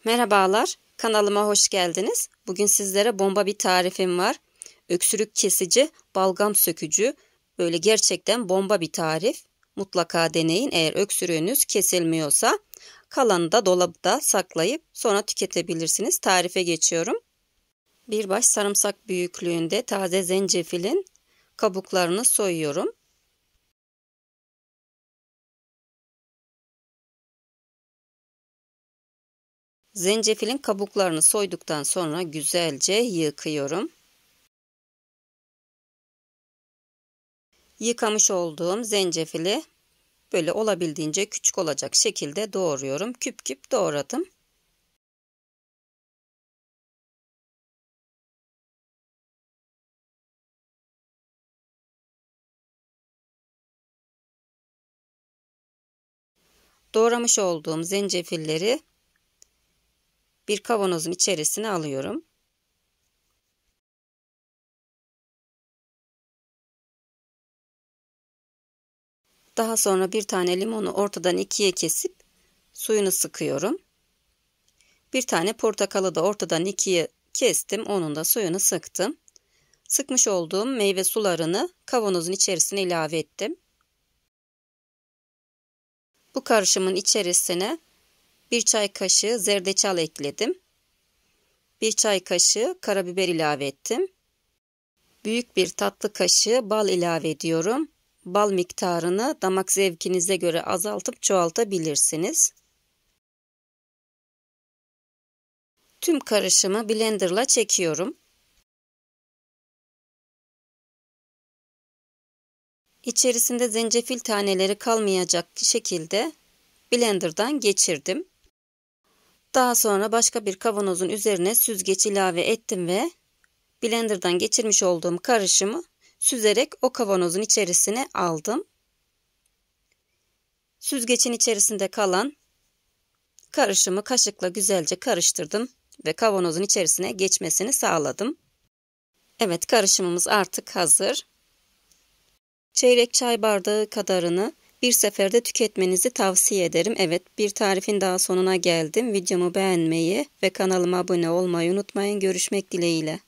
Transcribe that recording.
Merhabalar, kanalıma hoş geldiniz. Bugün sizlere bomba bir tarifim var. Öksürük kesici, balgam sökücü. Böyle gerçekten bomba bir tarif. Mutlaka deneyin eğer öksürüğünüz kesilmiyorsa. Kalanını da dolapta saklayıp sonra tüketebilirsiniz. Tarife geçiyorum. Bir baş sarımsak büyüklüğünde taze zencefilin kabuklarını soyuyorum. Zencefilin kabuklarını soyduktan sonra güzelce yıkıyorum. Yıkamış olduğum zencefili böyle olabildiğince küçük olacak şekilde doğruyorum. Küp küp doğradım. Doğramış olduğum zencefilleri bir kavanozun içerisine alıyorum. Daha sonra bir tane limonu ortadan ikiye kesip suyunu sıkıyorum. Bir tane portakalı da ortadan ikiye kestim. Onun da suyunu sıktım. Sıkmış olduğum meyve sularını kavanozun içerisine ilave ettim. Bu karışımın içerisine bir çay kaşığı zerdeçal ekledim. Bir çay kaşığı karabiber ilave ettim. Büyük bir tatlı kaşığı bal ilave ediyorum. Bal miktarını damak zevkinize göre azaltıp çoğaltabilirsiniz. Tüm karışımı blenderla çekiyorum. İçerisinde zencefil taneleri kalmayacak şekilde blenderdan geçirdim. Daha sonra başka bir kavanozun üzerine süzgeç ilave ettim ve blenderdan geçirmiş olduğum karışımı süzerek o kavanozun içerisine aldım. Süzgecin içerisinde kalan karışımı kaşıkla güzelce karıştırdım ve kavanozun içerisine geçmesini sağladım. Evet, karışımımız artık hazır. Çeyrek çay bardağı kadarını bir seferde tüketmenizi tavsiye ederim. Evet, bir tarifin daha sonuna geldim. Videomu beğenmeyi ve kanalıma abone olmayı unutmayın. Görüşmek dileğiyle.